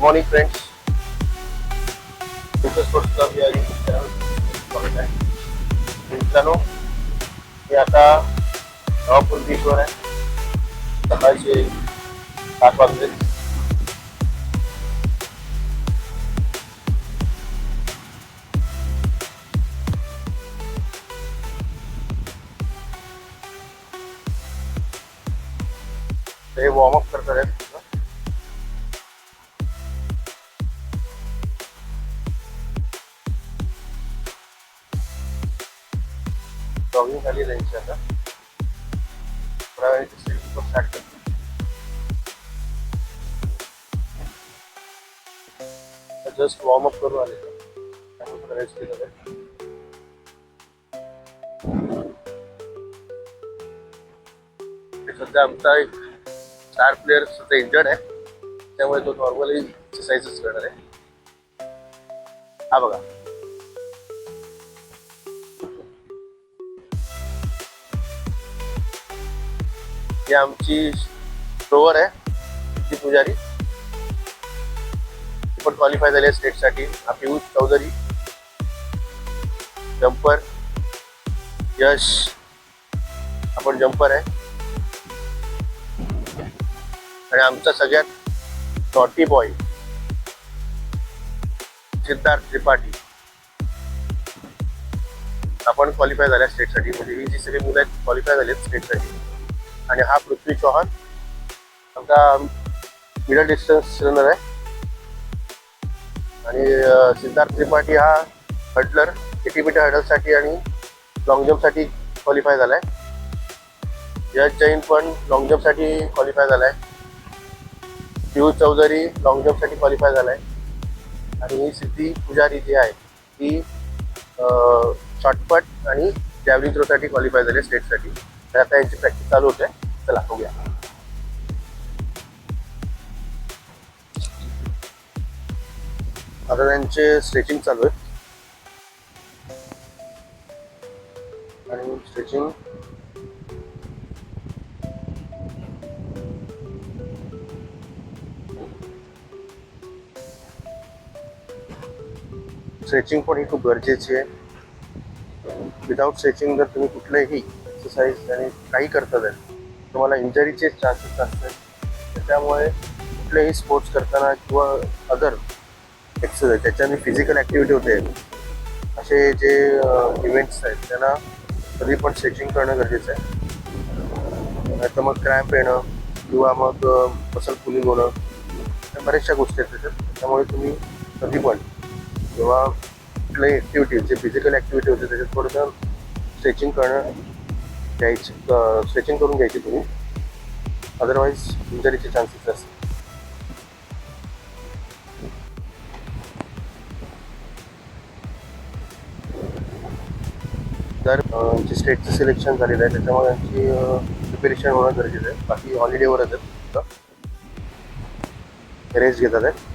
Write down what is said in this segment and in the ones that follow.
Morning friends, sports club या स्वागत आहे. मित्रांनो, मी आता नवापूर बीचवर आहे. सकाळचे 7 वाजले. हे वॉर्मअप करतात आहेत. जॉगिंग झाली त्यांची आता. थोड्या वेळाने स्ट्रेचिंग स्टार्ट करतो. जस्ट वॉर्मअप करून आले, त्यामुळे रेस्ट केलं आहे. सध्या आमचा एक स्टार प्लेअर सुद्धा इंजर्ड आहे, त्यामुळे तो नॉर्मली एक्सरसाइजेस करणार आहे. हा बघा, ही आमची थ्रोवर आहे ती पुजारी. ती पण क्वालिफाय झाली आहे स्टेटसाठी. हा पियुष चौधरी, जम्पर यश, आपण जम्पर आहे. आणि आमचा सगळ्यात नॉटी बॉय सिद्धार्थ त्रिपाठी, आपण क्वालिफाय झाल्या स्टेटसाठी. म्हणजे ही जी सगळी मुलं आहेत क्वालिफाय झाली आहेत स्टेटसाठी. आणि हा पृथ्वी चौहान आमचा मिडल डिस्टन्स रनर आहे. आणि सिद्धार्थ त्रिपाठी हा हडलर, 80 मीटर हडलसाठी आणि लॉंग जम्पसाठी क्वालिफाय झाला आहे. यश जैन पण लॉंग जम्पसाठी क्वालिफाय झाला आहे. पियुष चौधरी लॉंग जम्पसाठी क्वालिफाय झाला आहे. आणि ही सिद्धी पुजारी जी आहे ती शॉर्टपट आणि जॅव्हलिन थ्रोसाठी क्वालिफाय झाली स्टेटसाठी. तर आता यांची प्रॅक्टिस चालू होते. चला बघूया. आता त्यांचे स्ट्रेचिंग चालू आहे. आणि स्ट्रेचिंग स्ट्रेचिंग पण ही खूप गरजेची आहे. विदाउट स्ट्रेचिंग जर तुम्ही कुठलेही एक्सरसाइज आणि काही करता तर तुम्हाला इंजरीचे चान्सेस असतात. त्यामुळे कुठलेही स्पोर्ट्स करताना किंवा अदर एक्सरसाइज त्याच्याने फिजिकल ॲक्टिव्हिटी होते, असे जे इव्हेंट्स आहेत त्यांना कधी पण स्ट्रेचिंग करणं गरजेचं आहे. नाही तर मग क्रॅम्प येणं किंवा मग मसल पुलिंग होणं, त्या बऱ्याचशा गोष्टी आहेत त्याच्यात. त्यामुळे तुम्ही कधी पण किंवा कुठल्याही ॲक्टिव्हिटी जे फिजिकल ॲक्टिव्हिटी होते त्याच्यात थोडंसं स्ट्रेचिंग करणं घ्यायची, स्ट्रेचिंग करून घ्यायची तुम्ही. अदरवाईज इंजरीचे चान्सेस असतात. तर जे स्टेटचं सिलेक्शन झालेलं आहे त्याच्यामुळे त्यांची प्रिपरेशन होणं गरजेचं आहे. बाकी हॉलिडेवरच आहेत, फक्त रेस्ट घेतात आहे.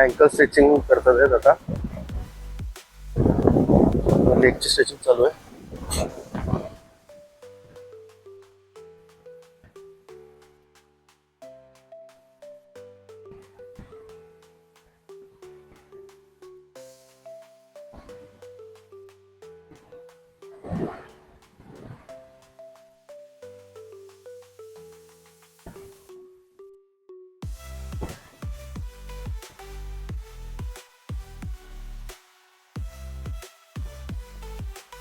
अँकल स्ट्रेचिंग करतात आहेत. आता लेगची स्ट्रेचिंग चालू आहे.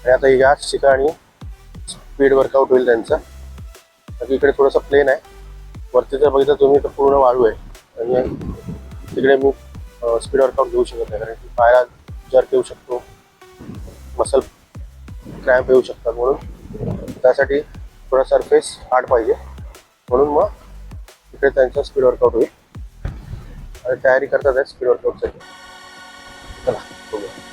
आणि आता याच ठिकाणी स्पीड वर्कआउट होईल त्यांचा. बाकी इकडे थोडंसं प्लेन आहे. वरती जर बघितलं तुम्ही तर पूर्ण वाळू आहे. आणि तिकडे मी स्पीड वर्कआउट घेऊ शकत नाही, कारण की पायाला जर्क येऊ शकतो, मसल क्रॅम्प येऊ शकतात. म्हणून त्यासाठी थोडा सरफेस हार्ड पाहिजे. म्हणून मग इकडे त्यांचा स्पीड वर्कआउट होईल. आणि तयारी करतात आहे स्पीड वर्कआउटसाठी. चला बघूया.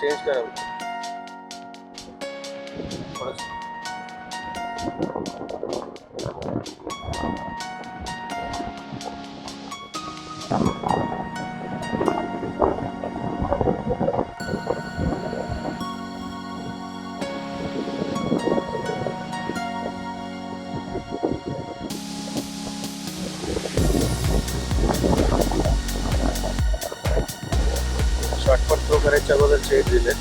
चेंज करा थोडंसं. शॉर्टकट थ्रो करायच्या अगोदर चेक दिले.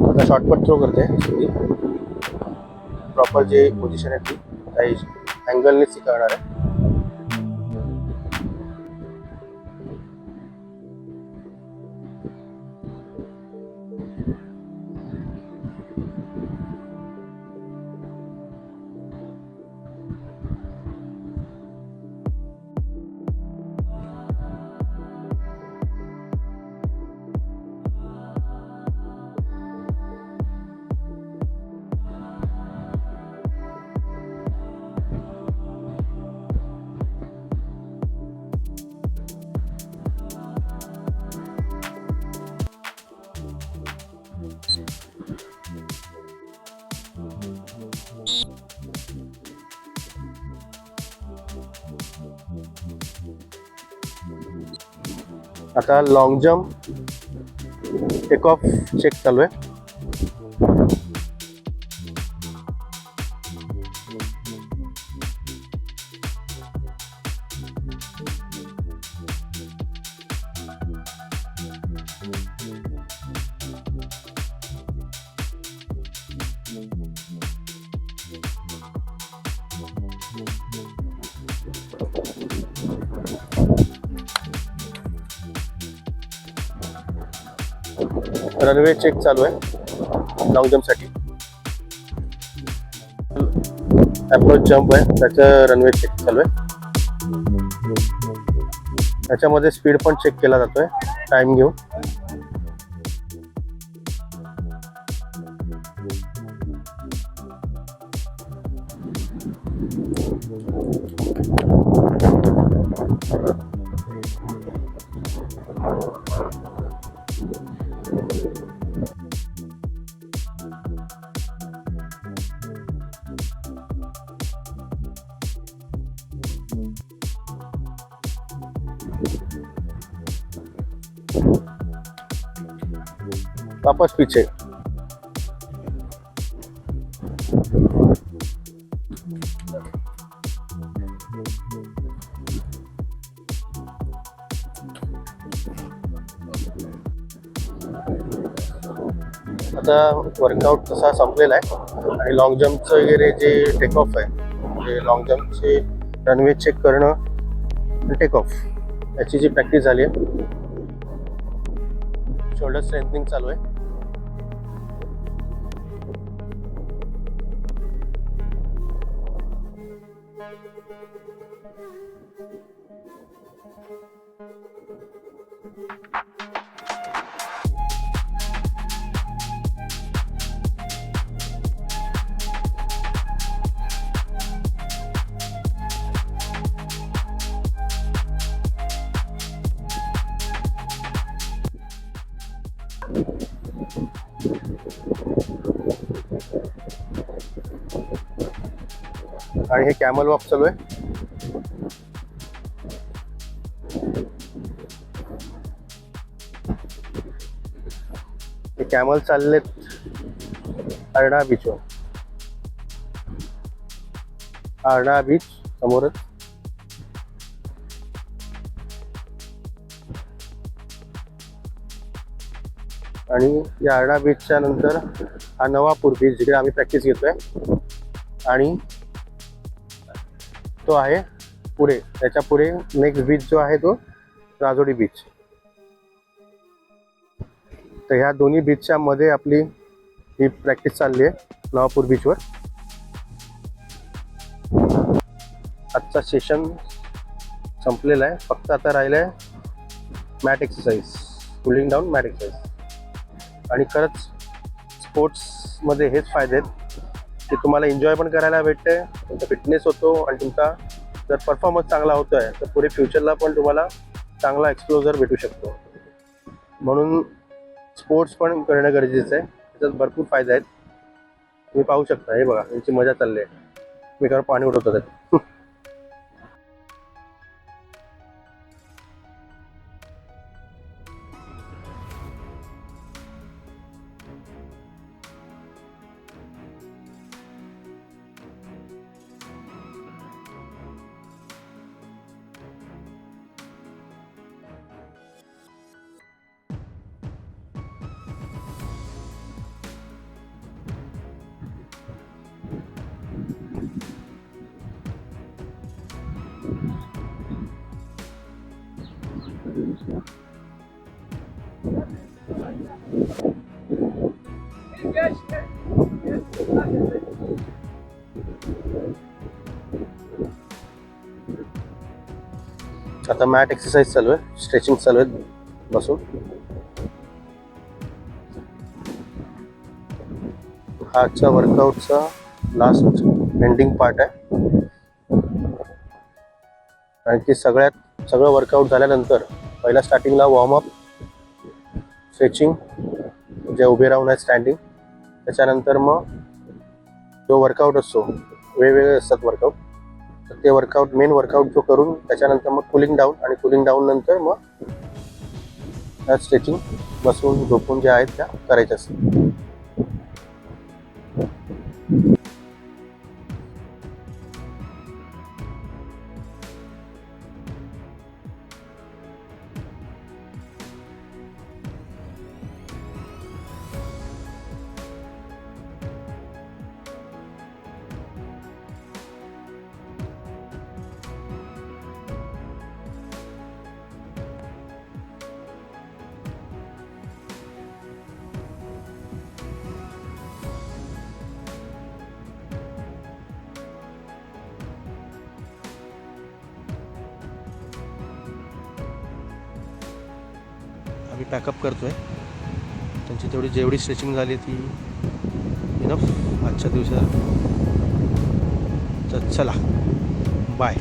आता शॉर्टकट थ्रो करते. प्रॉपर जे पोझिशन आहे ती काही अँगलनेच ती करणार आहे. आता long jump take off check चालू आहे. रनवे चेक चालू आहे लॉंग जंप साठी. अप्रोच जंप आहे त्याचं रनवे चेक चालू आहे. त्याच्यामध्ये स्पीड पण चेक केला जातोय टाइम घेऊन. वापस पीछे. आता वर्कआउट तसा संपलेला आहे आणि लॉंग जंपचं वगैरे जे टेक ऑफ आहे म्हणजे लॉंग जंपचे रनवे चेक करणं आणि टेक ऑफ याची जी प्रॅक्टिस झाली आहे. शोल्डर स्ट्रेंथनिंग चालू आहे. आणि हे कॅमल वॉक चालू आहे. हे कॅमल चाललेत अर्णा बीचवर. अर्णा बीच समोरच. आणि या अर्णा बीचच्या नंतर हा नवापूर बीच जिकडे आम्ही प्रॅक्टिस घेतोय, आणि तो आहे पुढे, त्याच्या पुढे नेक्स्ट बीच जो आहे तो राजोडी बीच. तर ह्या दोन्ही बीचच्या मध्ये आपली ही प्रॅक्टिस चालली आहे नवापूर बीचवर. आजचा सेशन संपलेला आहे, फक्त आता राहिलं आहे mat exercise, cooling down mat exercise. आणि खरंच स्पोर्ट्समध्ये हेच फायदे आहेत की तुम्हाला एन्जॉय पण करायला भेटते, तुमचा फिटनेस होतो, आणि तुमचा जर परफॉर्मन्स चांगला होतो आहे तर पुढे फ्युचरला पण तुम्हाला चांगला एक्सप्लोजर भेटू शकतो. म्हणून स्पोर्ट्स पण करणं गरजेचं आहे, त्याच्यात भरपूर फायदे आहेत. तुम्ही पाहू शकता, हे बघा यांची मजा चालली आहे, एकमेकावर पाणी उडवतात. आता मॅट एक्सरसाइज चालू आहे, स्ट्रेचिंग चालू आहे बसून. हा आजच्या वर्कआउटचा लास्ट एंडिंग पार्ट आहे. आणि की सगळं वर्कआउट झाल्यानंतर पहिला स्टार्टिंगला वॉर्मअप, स्ट्रेचिंग जे उभे राहून आहे स्टँडिंग, त्याच्यानंतर मग जो वर्कआउट असतो, वेगवेगळे असतात वर्कआउट, तर ते वर्कआउट मेन वर्कआउट जो करून त्याच्यानंतर मग कूलिंग डाऊन, आणि कूलिंग डाऊन नंतर मग स्ट्रेचिंग बसून झोपून जे आहेत त्या करायच्या असतात. आम्ही पॅकअप करतोय, त्यांची जेवढी स्ट्रेचिंग झाली ती इनफ आजच्या दिवसात. तर चला, बाय.